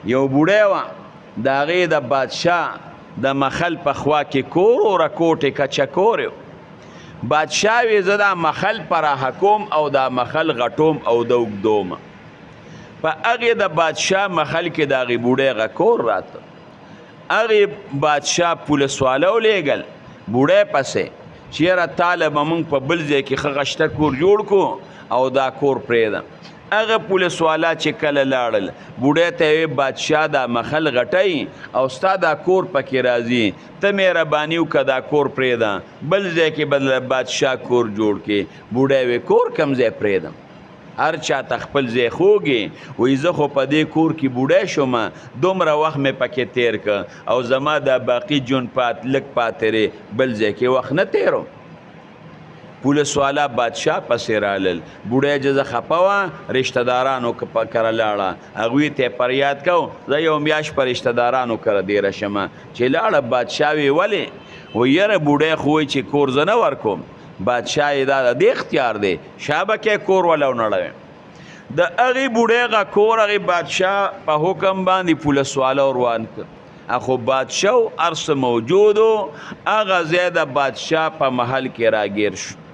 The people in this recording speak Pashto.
یو بوډۍ وه د هغې د بادشاه د مخل په خوا کې کور و رکوټې کچه کور و بادشاه وی زه دا مخل پراخه کوم او دا مخل غټوم او د اوږدوم په هغې د بادشاه مخل کې د هغې بوډۍ هغه کور راته هغې بادشاه پولسواله ولیږل بوډۍ پسې چې یاره تاله به موږ په بل ځای کې ښه غشته کور جوړ کړو او دا کور پرېږدم هغه پولسوالا چې کله لاړل بوډۍ ته یې بادشاه دا مخل غټی او ستا دا کور پکې راځي ته مهرباني وکړه دا کور پرېږده بل ځای کې به بادشاه کور جوړ کړي بوډۍ وی کور کوم ځای پرېږدم هر چا ته خپل ځای خوږي وایي زه خو په دې کور کې بوډۍ شومه دومره وخت مې پکې تیر که او زما دا باقي ژوند لږ پاتې دی بل ځای کې وخت نه تیرو پولیس والا بادشاه پسې رالل بوډۍ جزه خفه وه رشته دارانو کره لاړه هغوی ته یې فریاد کو زه یو میاشت په رشته دارانو کره دیره شمه چې لاړه بادشاه وی ولې وایي یاره بوډۍ خو وایي چې کور زه نه ورکوم بادشاه یې دا د دې اختیار دی شابه کې کور وله ونړوي د هغې بوډۍ هغه کور هغې بادشاه په حکم باندې پولیس والا روان کړ اخو بادشاه هر څه موجود و هغه ځای د بادشاه په محل کې راګیر شو